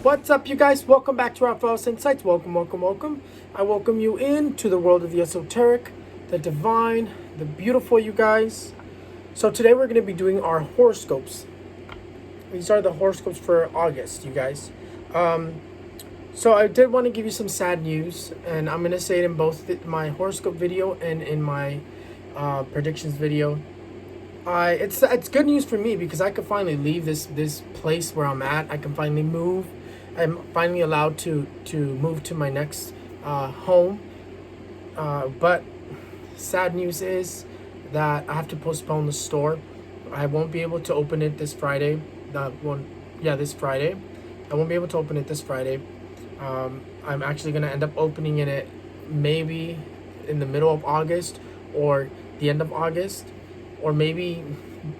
What's up, you guys? Welcome back to Raphael's Insights. Welcome. I welcome you into the world of the esoteric, the divine, the beautiful, you guys. So today we're going to be doing our horoscopes. These are the horoscopes for August, you guys. So I did want to give you some sad news, and I'm going to say it in both my horoscope video and in my predictions video. It's good news for me because I can finally leave this place where I'm at. I can finally move. I'm finally allowed to move to my next home. But sad news is that I have to postpone the store. I won't be able to open it this Friday. This Friday. I won't be able to open it this Friday. I'm actually gonna end up opening it maybe in the middle of August or the end of August, or maybe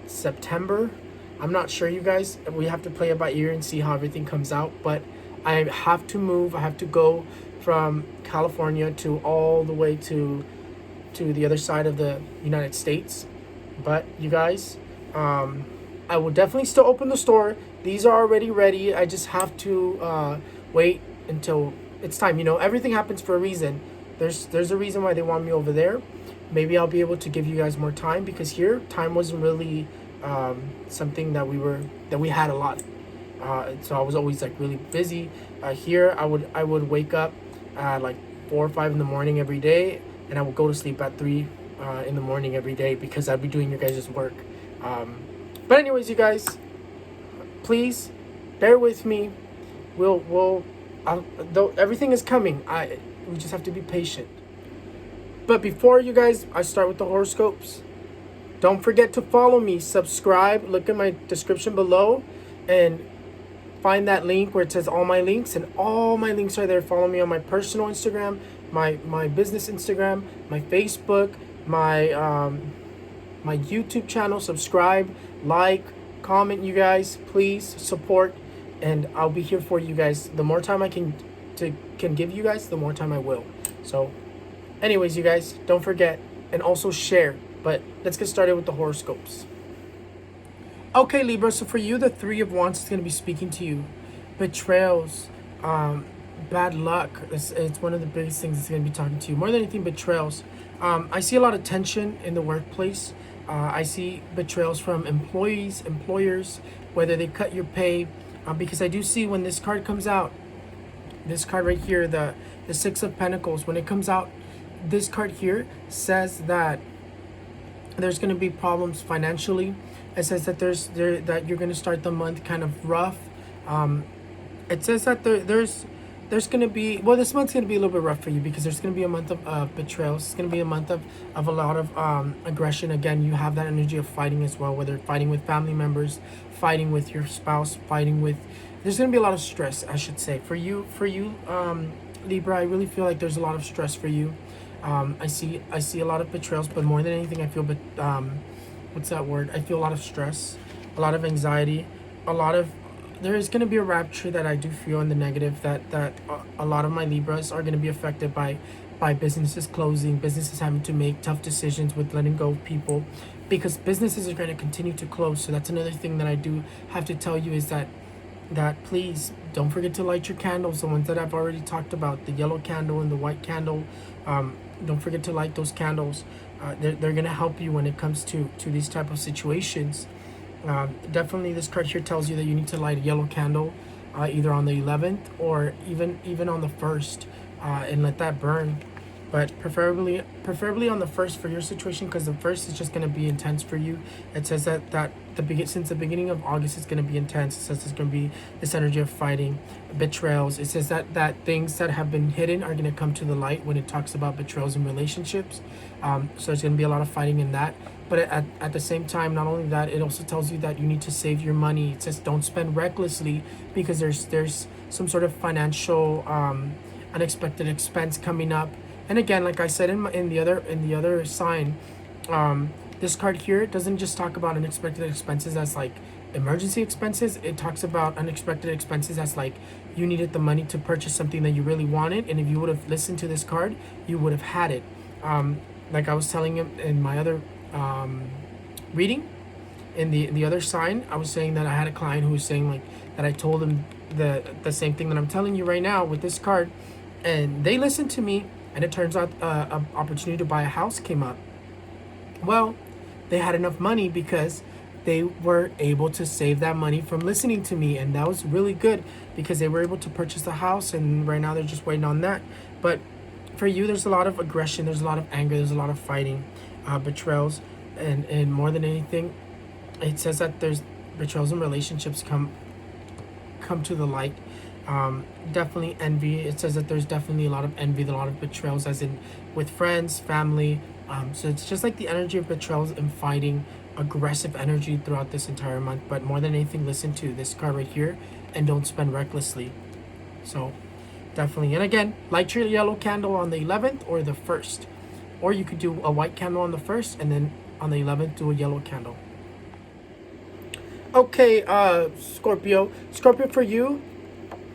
September. I'm not sure, you guys. We have to play it by ear and see how everything comes out. But I have to move. I have to go from California to all the way to the other side of the United States. But you guys, I will definitely still open the store. These are already ready. I just have to wait until it's time. You know, everything happens for a reason. There's a reason why they want me over there. Maybe I'll be able to give you guys more time, because here time wasn't really something that we had a lot. So I was always like really busy. Here I would wake up at like 4 or 5 in the morning every day, and I would go to sleep at 3 in the morning every day, because I'd be doing your guys' work. But anyways, you guys, please bear with me. Though everything is coming, we just have to be patient. But before, you guys, I start with the horoscopes, don't forget to follow me, subscribe, look at my description below, and find that link where it says all my links, and all my links are there. Follow me on my personal Instagram, my business Instagram, my Facebook, my YouTube channel. Subscribe, like, comment, you guys. Please support, and I'll be here for you guys. The more time I can give you guys, the more time I will. So anyways, you guys, don't forget, and also share. But let's get started with the horoscopes. Okay, Libra, so for you, the 3 of Wands is going to be speaking to you. Betrayals, bad luck. It's one of the biggest things that's going to be talking to you. More than anything, betrayals. I see a lot of tension in the workplace. I see betrayals from employees, employers, whether they cut your pay. Because I do see, when this card comes out, this card right here, the 6 of Pentacles, when it comes out, this card here says that there's going to be problems financially. It says that that you're going to start the month kind of rough. It says that there's going to be, well, this month's going to be a little bit rough for you, because there's going to be a month of betrayals. It's going to be a month of a lot of aggression. Again, you have that energy of fighting as well, whether fighting with family members, fighting with your spouse, there's going to be a lot of stress, I should say. For you, Libra, I really feel like there's a lot of stress for you. I see a lot of betrayals, but more than anything, I feel, what's that word? I feel a lot of stress, a lot of anxiety, there is going to be a rapture that I do feel in the negative, that a lot of my Libras are going to be affected by businesses closing, businesses having to make tough decisions with letting go of people, because businesses are going to continue to close. So that's another thing that I do have to tell you, is that please don't forget to light your candles, the ones that I've already talked about, the yellow candle and the white candle. Don't forget to light those candles. They're going to help you when it comes to these type of situations. Definitely, this card here tells you that you need to light a yellow candle, either on the 11th or even on the 1st, and let that burn. But preferably on the 1st for your situation, because the 1st is just going to be intense for you. It says that since the beginning of August, it's going to be intense. It says there's going to be this energy of fighting, betrayals. It says that things that have been hidden are going to come to the light when it talks about betrayals in relationships. So there's going to be a lot of fighting in that. But at the same time, not only that, it also tells you that you need to save your money. It says don't spend recklessly, because there's some sort of financial unexpected expense coming up. And again, like I said in the other sign, this card here doesn't just talk about unexpected expenses as like emergency expenses. It talks about unexpected expenses as like you needed the money to purchase something that you really wanted, and if you would have listened to this card, you would have had it. Like I was telling him in my other reading, in the other sign, I was saying that I had a client who was saying like that I told him the same thing that I'm telling you right now with this card, and they listened to me, and it turns out an opportunity to buy a house came up. Well, they had enough money because they were able to save that money from listening to me, and that was really good because they were able to purchase the house, and right now they're just waiting on that. But for you, there's a lot of aggression, there's a lot of anger, there's a lot of fighting, betrayals, and more than anything, it says that there's betrayals in relationships come to the light. Definitely envy. It says that there's definitely a lot of envy, a lot of betrayals, as in with friends, family. So it's just like the energy of betrayals and fighting, aggressive energy throughout this entire month. But more than anything, listen to this card right here and don't spend recklessly. So definitely. And again, light your yellow candle on the 11th or the 1st. Or you could do a white candle on the 1st and then on the 11th do a yellow candle. Okay, Scorpio. Scorpio, for you,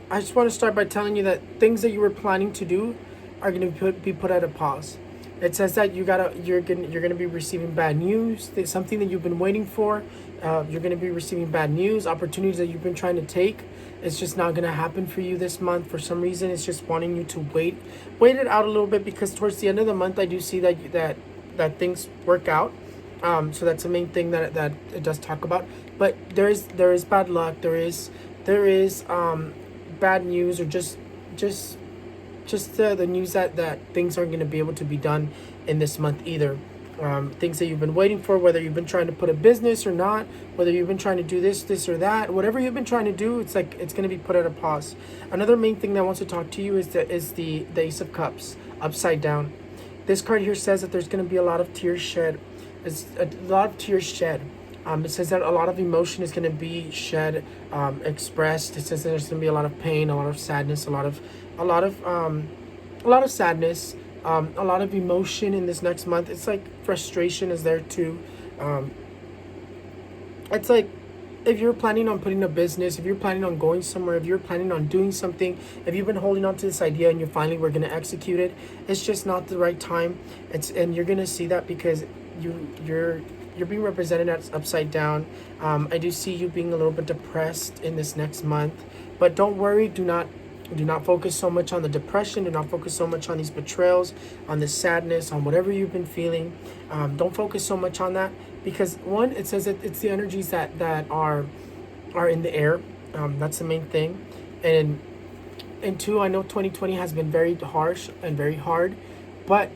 I just want to start by telling you that things that you were planning to do are going to be put at a pause. It says that you're gonna be receiving bad news. Something that you've been waiting for. You're gonna be receiving bad news. Opportunities that you've been trying to take. It's just not gonna happen for you this month. For some reason, it's just wanting you to wait it out a little bit, because towards the end of the month, I do see that things work out. So that's the main thing that it does talk about. But there is bad luck. There is bad news, or just the news that things aren't going to be able to be done in this month either. Things that you've been waiting for, whether you've been trying to put a business or not, whether you've been trying to do this or that, whatever you've been trying to do, it's like it's going to be put at a pause. Another main thing that I want to talk to you is the Ace of Cups upside down. This card here says that there's going to be a lot of tears shed. It's a lot of tears shed. It says that a lot of emotion is going to be shed, expressed. It says that there's going to be a lot of pain, a lot of sadness, a lot of sadness, a lot of emotion in this next month. It's like frustration is there too. It's like if you're planning on putting a business, if you're planning on going somewhere, if you're planning on doing something, if you've been holding on to this idea and you finally were going to execute it, it's just not the right time. And you're going to see that because you're being represented as upside down. I do see you being a little bit depressed in this next month, but don't worry. Do not focus so much on the depression. Do not focus so much on these betrayals, on the sadness, on whatever you've been feeling. Don't focus so much on that, because one, it says that it's the energies that are in the air. That's the main thing. And two, I know 2020 has been very harsh and very hard, but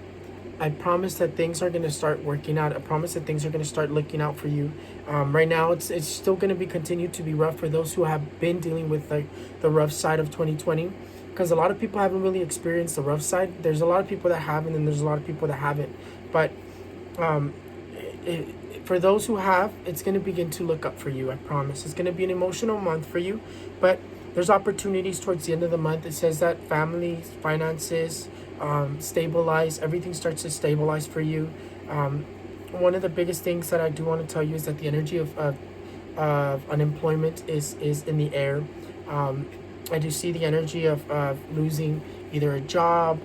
I promise that things are going to start working out. I promise that things are going to start looking out for you. Right now, it's still going to be continue to be rough for those who have been dealing with the rough side of 2020, because a lot of people haven't really experienced the rough side. There's a lot of people that haven't, and there's a lot of people that haven't. But for those who have, it's going to begin to look up for you. I promise. It's going to be an emotional month for you, but there's opportunities towards the end of the month. It says that families, finances, stabilize. Everything starts to stabilize for you. One of the biggest things that I do want to tell you is that the energy of unemployment is in the air. I do see the energy of losing either a job.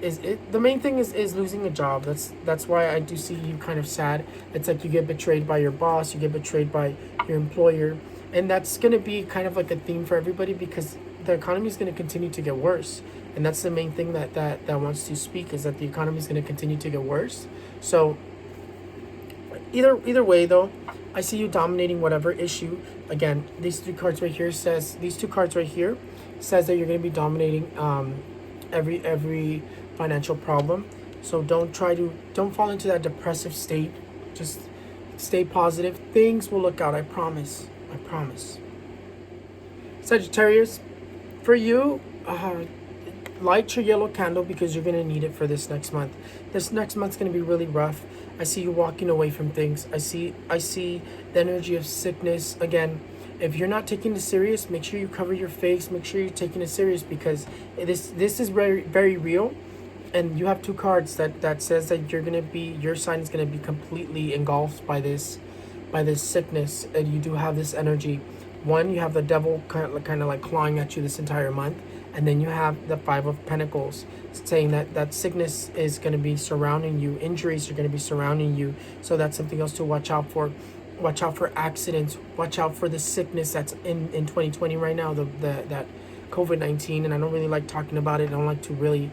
The main thing is losing a job. That's why I do see you kind of sad. It's like you get betrayed by your boss, you get betrayed by your employer, and that's going to be kind of like a theme for everybody, because the economy is going to continue to get worse. And that's the main thing that wants to speak, is that the economy is going to continue to get worse. So either way though, I see you dominating whatever issue. Again, these two cards right here says that you're going to be dominating every financial problem. So don't fall into that depressive state. Just stay positive. Things will look out. I promise. Sagittarius, for you, light your yellow candle, because you're going to need it for this next month. This next month's going to be really rough. I see you walking away from things. I see the energy of sickness. Again, if you're not taking it serious, make sure you cover your face. Make sure you're taking it serious, because this is very, very real. And you have two cards that says that your sign is going to be completely engulfed by this sickness. And you do have this energy. One, you have the devil kind of like clawing at you this entire month. And then you have the Five of Pentacles, saying that sickness is going to be surrounding you. Injuries are going to be surrounding you. So that's something else to watch out for. Watch out for accidents. Watch out for the sickness that's in 2020 right now, that COVID-19. And I don't really like talking about it. I don't like to really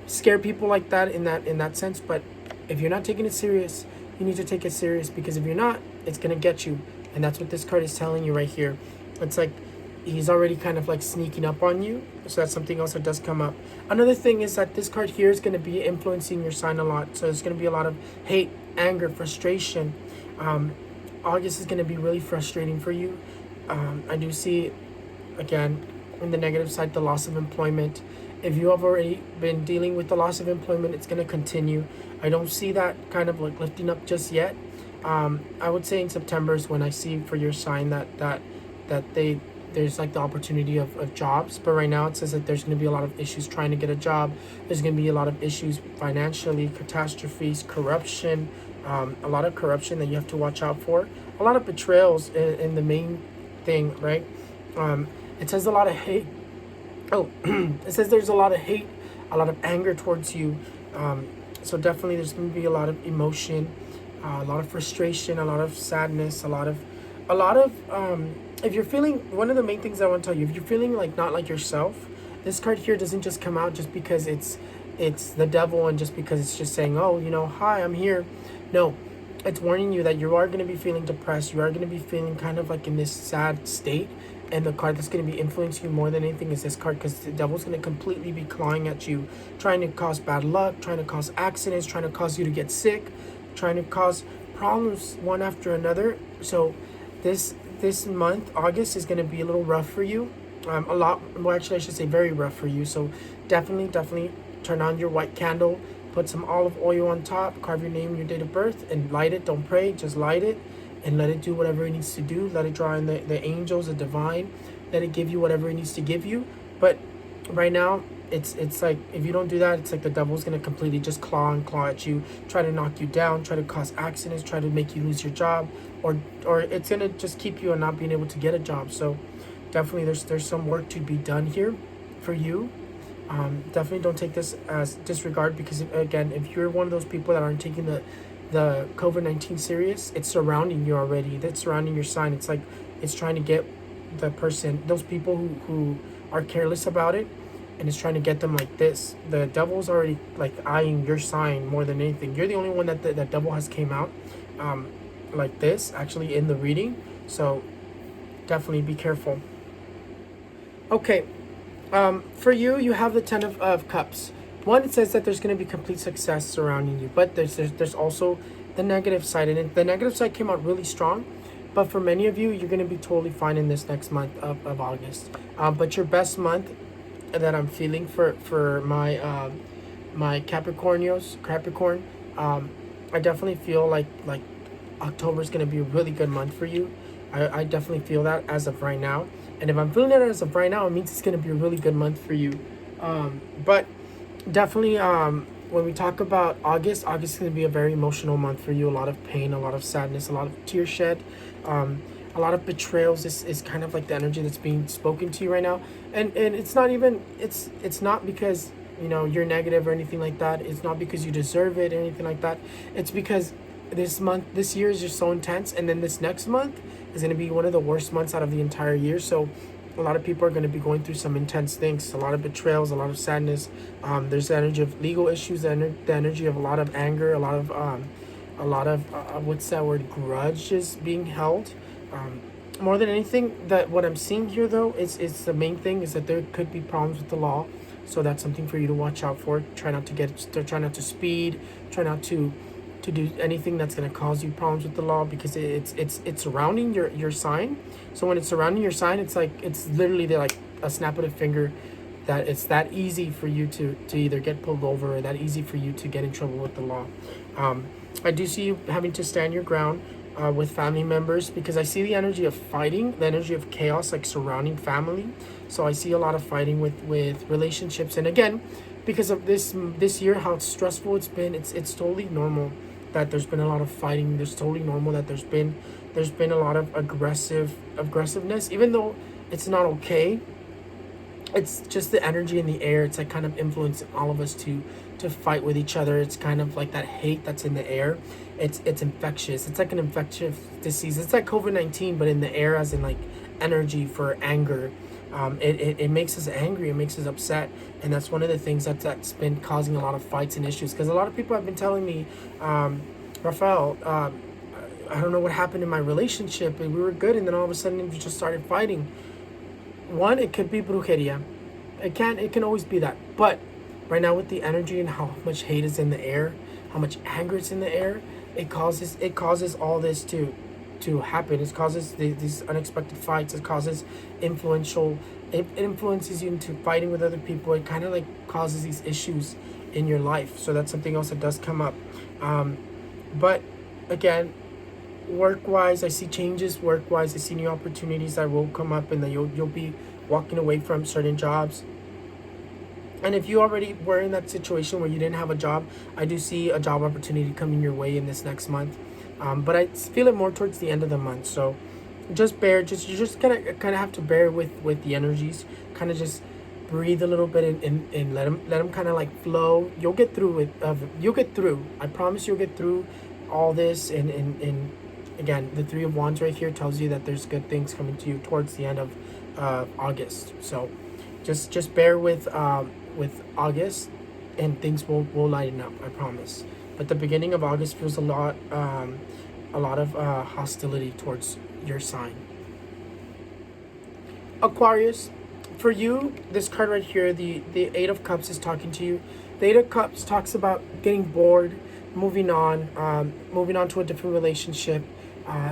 scare people like that in that sense. But if you're not taking it serious, you need to take it serious, because if you're not, it's gonna get you. And that's what this card is telling you right here. It's like he's already kind of like sneaking up on you. So that's something else that does come up. Another thing is that this card here is going to be influencing your sign a lot. So there's going to be a lot of hate, anger, frustration. August is going to be really frustrating for you. I do see, again, on the negative side, the loss of employment. If you have already been dealing with the loss of employment, it's going to continue. I don't see that kind of like lifting up just yet. I would say in September is when I see for your sign that there's like the opportunity of jobs. But right now it says that there's going to be a lot of issues trying to get a job. There's going to be a lot of issues financially, catastrophes, corruption, a lot of corruption that you have to watch out for. A lot of betrayals in the main thing, right? It says a lot of hate. Oh, it says there's a lot of hate, a lot of anger towards you. So definitely there's going to be a lot of emotion, a lot of frustration, a lot of sadness, a lot of if you're feeling, one of the main things I want to tell you, if you're feeling like not like yourself, this card here doesn't just come out just because it's the devil and just because it's just saying, oh, you know, hi, I'm here. No, it's warning you that you are going to be feeling depressed. You are going to be feeling kind of like in this sad state. And the card that's going to be influencing you more than anything is this card, because the devil's going to completely be clawing at you, trying to cause bad luck, trying to cause accidents, trying to cause you to get sick, trying to cause problems one after another. So this month, August, is going to be a little rough for you. Well, actually, I should say very rough for you. So definitely turn on your white candle, put some olive oil on top, carve your name and your date of birth, and light it. Don't pray, just light it and let it do whatever it needs to do. Let it draw in the angels, the divine. Let it give you whatever it needs to give you. But right now, it's like, if you don't do that, it's like the devil's going to completely just claw at you, try to knock you down, try to cause accidents, try to make you lose your job, or it's going to just keep you on not being able to get a job. So definitely there's some work to be done here for you. Definitely don't take this as disregard, because again, if you're one of those people that aren't taking the COVID-19 serious, it's surrounding you already. That's surrounding your sign. It's like it's trying to get those people who are careless about it, and it's trying to get them like this. The devil's already like eyeing your sign more than anything. You're the only one that that devil has came out like this actually in the reading. So definitely be careful. Okay, for you have the Ten of Cups. One, it says that there's going to be complete success surrounding you, but there's also the negative side, and the negative side came out really strong. But for many of you, you're going to be totally fine in this next month of August. But your best month that I'm feeling for my my Capricorn, I definitely feel like October is going to be a really good month for you. I definitely feel that as of right now. And if I'm feeling it as of right now, it means it's going to be a really good month for you. But definitely, when we talk about August is going to be a very emotional month for you. A lot of pain, a lot of sadness, a lot of tears shed, a lot of betrayals. This is kind of like the energy that's being spoken to you right now. And it's not even, it's not because, you know, you're negative or anything like that. It's not because you deserve it or anything like that. It's because this year is just so intense. And then this next month is going to be one of the worst months out of the entire year. So a lot of people are going to be going through some intense things, a lot of betrayals, a lot of sadness. There's the energy of legal issues, the energy of a lot of anger, a lot of what's that word, grudges being held. More than anything, that what I'm seeing here though is the main thing is that there could be problems with the law. So that's something for you to watch out for. Try not to speed, try not to do anything that's going to cause you problems with the law, because it's surrounding your sign. So when it's surrounding your sign, it's like it's literally like a snap of a finger, that it's that easy for you to either get pulled over, or that easy for you to get in trouble with the law. I do see you having to stand your ground with family members, because I see the energy of fighting, the energy of chaos like surrounding family. So I see a lot of fighting with relationships. And again, because of this year, how stressful it's been, it's totally normal that there's been a lot of fighting. There's totally normal that there's been a lot of aggressiveness, even though it's not okay. it's just the energy in the air. It's like kind of influencing all of us to fight with each other. It's kind of like that hate that's in the air. It's infectious. It's like an infectious disease. It's like COVID-19, but in the air, as in like energy for anger. It makes us angry. It makes us upset, and that's one of the things that's been causing a lot of fights and issues. Because a lot of people have been telling me, Raphael, I don't know what happened in my relationship. We were good, and then all of a sudden we just started fighting. One, it could be brujeria. It can always be that. But right now, with the energy and how much hate is in the air, how much anger is in the air, it causes all this to happen. It causes these unexpected fights. It causes it influences you into fighting with other people. It kind of like causes these issues in your life. So that's something else that does come up. But again, work-wise, I see changes. Work-wise, I see new opportunities that will come up, and that you'll be walking away from certain jobs. And if you already were in that situation where you didn't have a job, I do see a job opportunity coming your way in this next month. But I feel it more towards the end of the month. So just you just kind of have to bear with the energies. Kind of just breathe a little bit and let them kind of like flow. You'll get through it. You'll get through. I promise you'll get through all this. And again, the Three of Wands right here tells you that there's good things coming to you towards the end of August. So just bear with August, and things will lighten up, I promise. But the beginning of August feels a lot of hostility towards your sign. Aquarius, for you, this card right here, the Eight of Cups is talking to you. The Eight of Cups talks about getting bored, moving on to a different relationship,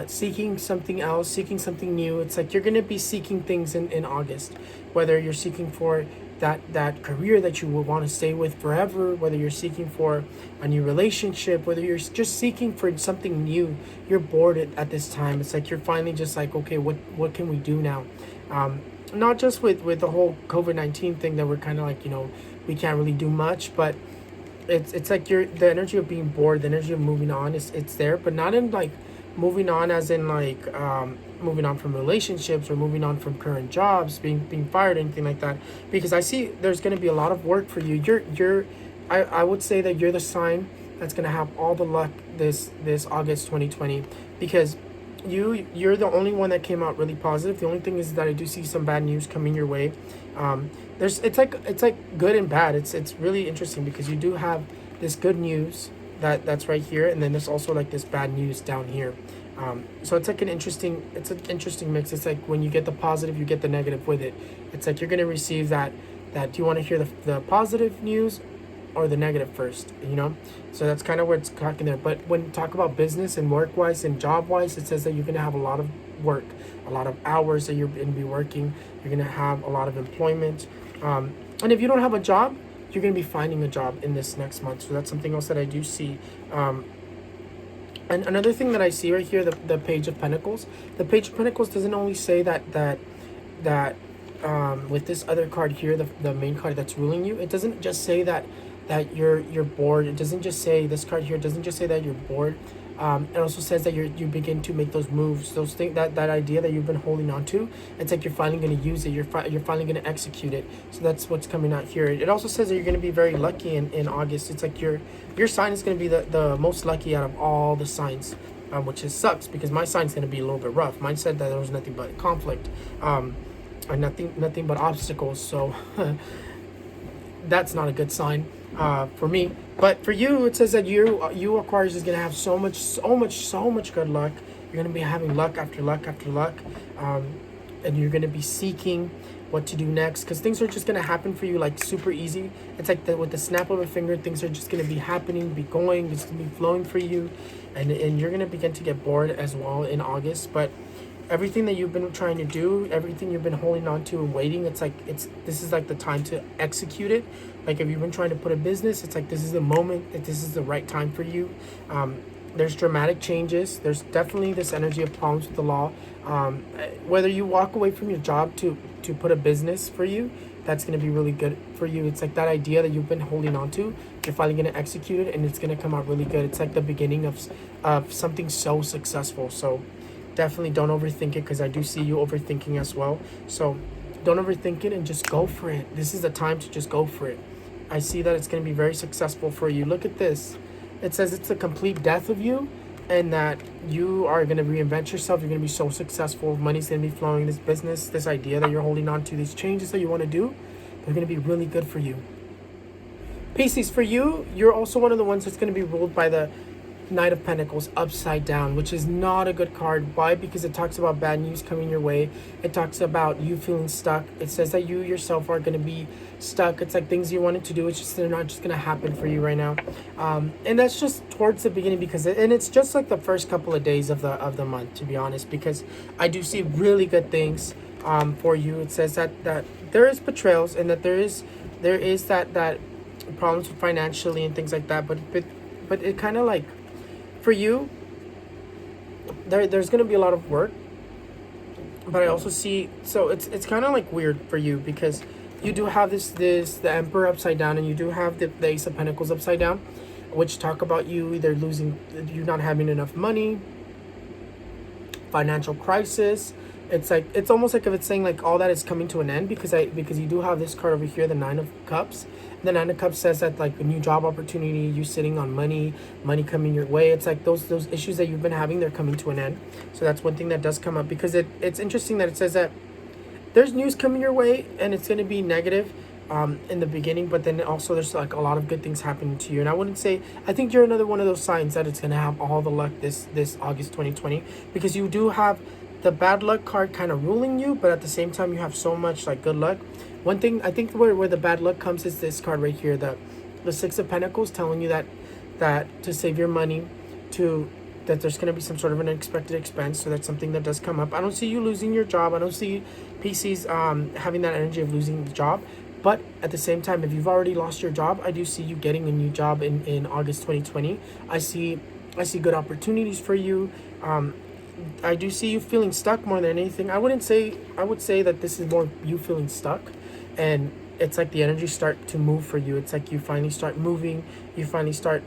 seeking something else, seeking something new. It's like you're going to be seeking things in August, whether you're seeking for that career that you will want to stay with forever, whether you're seeking for a new relationship, whether you're just seeking for something new. You're bored at this time. It's like you're finally just like, okay, what can we do now? Not just with the whole COVID-19 thing that we're kind of like, we can't really do much, but it's like the energy of being bored, the energy of moving on it's there, but not in like moving on as in like moving on from relationships or moving on from current jobs, being fired, anything like that. Because I see there's going to be a lot of work for you. I would say that you're the sign that's going to have all the luck this August 2020, because you're the only one that came out really positive. The only thing is that I do see some bad news coming your way. It's like good and bad. It's really interesting because you do have this good news that's right here, and then there's also like this bad news down here. So it's like an interesting mix. It's like when you get the positive, you get the negative with it. It's like you're gonna receive that do you want to hear the positive news or the negative first, So that's kind of where it's talking there. But when you talk about business and work wise and job wise, it says that you're gonna have a lot of work, a lot of hours that you're gonna be working. You're gonna have a lot of employment, and if you don't have a job, you're going to be finding a job in this next month. So that's something else that I do see. And another thing that I see right here, the Page of Pentacles. The Page of Pentacles doesn't only say that with this other card here, the main card that's ruling you, it doesn't just say that you're bored. It doesn't just say, this card here doesn't just say that you're bored. It also says that you begin to make those moves, those things, that idea that you've been holding on to. It's like you're finally going to use it. You're finally going to execute it. So that's what's coming out here. It also says that you're going to be very lucky in August. It's like your sign is going to be the most lucky out of all the signs, which sucks because my sign's going to be a little bit rough. Mine said that there was nothing but conflict, and nothing but obstacles. So that's not a good sign for me. But for you, it says that you Aquarius is going to have so much good luck. You're going to be having luck after luck after luck, and you're going to be seeking what to do next, because things are just going to happen for you like super easy. It's like with the snap of a finger, things are just going to be happening, be going, it's going to be flowing for you, and you're going to begin to get bored as well in August. But everything that you've been trying to do, everything you've been holding on to and waiting, this is like the time to execute it. Like if you've been trying to put a business, it's like this is the moment that this is the right time for you. There's dramatic changes. There's definitely this energy of problems with the law. Whether you walk away from your job to put a business for you, that's going to be really good for you. It's like that idea that you've been holding on to, you're finally going to execute it, and it's going to come out really good. It's like the beginning of something so successful. So definitely don't overthink it, because I do see you overthinking as well. So don't overthink it and just go for it. This is the time to just go for it. I see that it's going to be very successful for you. Look at this. It says it's a complete death of you, and that you are going to reinvent yourself. You're going to be so successful. Money's going to be flowing. This business, this idea that you're holding on to, these changes that you want to do, they're going to be really good for you. Pisces, for you, you're also one of the ones that's going to be ruled by the Knight of Pentacles upside down, which is not a good card. Why? Because it talks about bad news coming your way. It talks about you feeling stuck. It says that you yourself are going to be stuck. It's like things you wanted to do, it's just they're not just going to happen for you right now. And that's just towards the beginning, because it's just like the first couple of days of the month, to be honest, because I do see really good things for you. It says that there is betrayals, and that there is that problems with financially and things like that, but it kind of like, for you, there's going to be a lot of work, but I also see, so it's kind of like weird for you, because you do have the Emperor upside down, and you do have the Ace of Pentacles upside down, which talk about you either losing, you not having enough money, financial crisis. It's like, it's almost like if it's saying like all that is coming to an end, because you do have this card over here, the Nine of Cups. The Nine of Cups says that like a new job opportunity, you sitting on money coming your way. It's like those issues that you've been having, they're coming to an end. So that's one thing that does come up, because it's interesting that it says that there's news coming your way, and it's going to be negative in the beginning, but then also there's like a lot of good things happening to you. And I wouldn't say, I think you're another one of those signs that it's going to have all the luck this August 2020, because you do have the bad luck card kind of ruling you, but at the same time you have so much like good luck. One thing I think where the bad luck comes is this card right here, the Six of Pentacles, telling you that to save your money, that there's going to be some sort of an unexpected expense. So that's something that does come up. I don't see you losing your job. I don't see Pisces having that energy of losing the job. But at the same time, if you've already lost your job, I do see you getting a new job in August 2020. I see good opportunities for you. I do see you feeling stuck more than anything. I would say that this is more you feeling stuck, and it's like the energy start to move for you. It's like you finally start moving. You finally start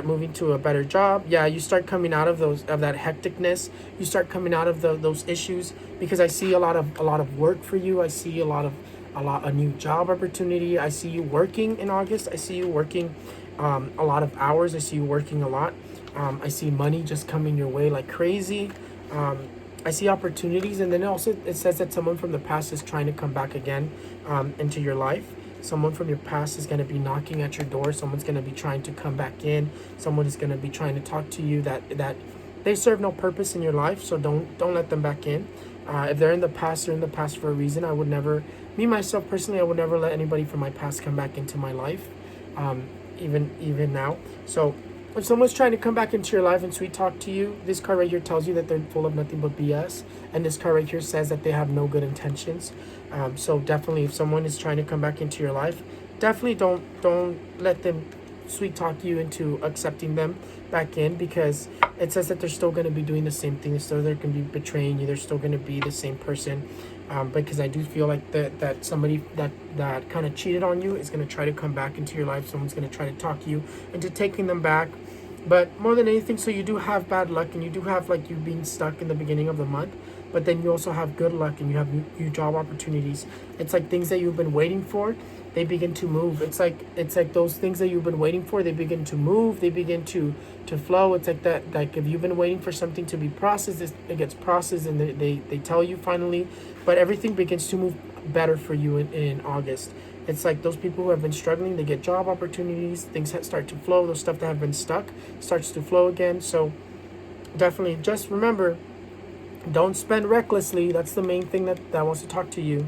moving to a better job. Yeah, you start coming out of that hecticness. You start coming out of those issues, because I see a lot of work for you. I see a new job opportunity. I see you working in August. I see you working a lot of hours. I see you working a lot. I see money just coming your way like crazy. I see opportunities, and then also it says that someone from the past is trying to come back again into your life. Someone from your past is going to be knocking at your door. Someone's going to be trying to come back in. Someone is going to be trying to talk to you that they serve no purpose in your life, so don't let them back in. If they're in the past, they're in the past for a reason. I would never, me myself personally, I would never let anybody from my past come back into my life, even now. So if someone's trying to come back into your life and sweet talk to you, this card right here tells you that they're full of nothing but BS. And this card right here says that they have no good intentions. So definitely, if someone is trying to come back into your life, definitely don't let them sweet talk you into accepting them back in, because it says that they're still going to be doing the same thing. They're going to be betraying you. They're still going to be the same person. Because I do feel like that somebody that kind of cheated on you is going to try to come back into your life. Someone's going to try to talk you into taking them back. But more than anything, so you do have bad luck, and you do have like you being stuck in the beginning of the month, but then you also have good luck, and you have new job opportunities. It's like things that you've been waiting for, they begin to move. It's like those things that you've been waiting for, they begin to move, they begin to flow. It's like that, like if you've been waiting for something to be processed, it gets processed, and they tell you finally, but everything begins to move better for you in August. It's like those people who have been struggling, they get job opportunities, things start to flow, those stuff that have been stuck starts to flow again. So definitely just remember, don't spend recklessly. That's the main thing that wants to talk to you.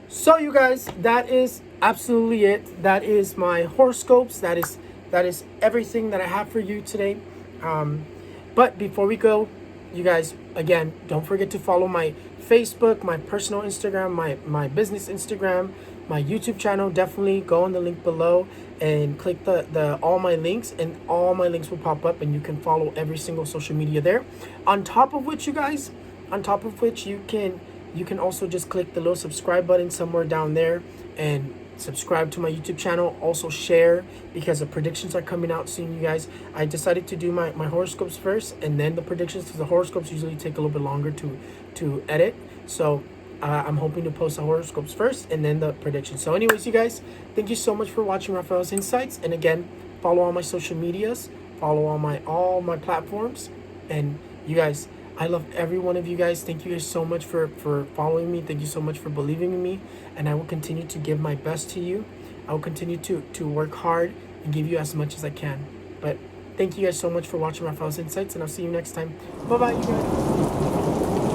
So you guys, that is absolutely it. That is my horoscopes. That is everything that I have for you today. But before we go, you guys, again, don't forget to follow my Facebook, my personal Instagram, my business Instagram, my YouTube channel. Definitely go on the link below and click the all my links, and all my links will pop up, and you can follow every single social media there. On top of which, you guys, you can also just click the little subscribe button somewhere down there and subscribe to my YouTube channel. Also share, because the predictions are coming out soon, you guys. I decided to do my horoscopes first and then the predictions, because the horoscopes usually take a little bit longer to edit. So I'm hoping to post the horoscopes first and then the predictions. So anyways, you guys, thank you so much for watching Raphael's Insights. And again, follow all my social medias, follow all my platforms. And you guys, I love every one of you guys. Thank you guys so much for following me. Thank you so much for believing in me. And I will continue to give my best to you. I will continue to work hard and give you as much as I can. But thank you guys so much for watching Raphael's Insights, and I'll see you next time. Bye-bye, you guys.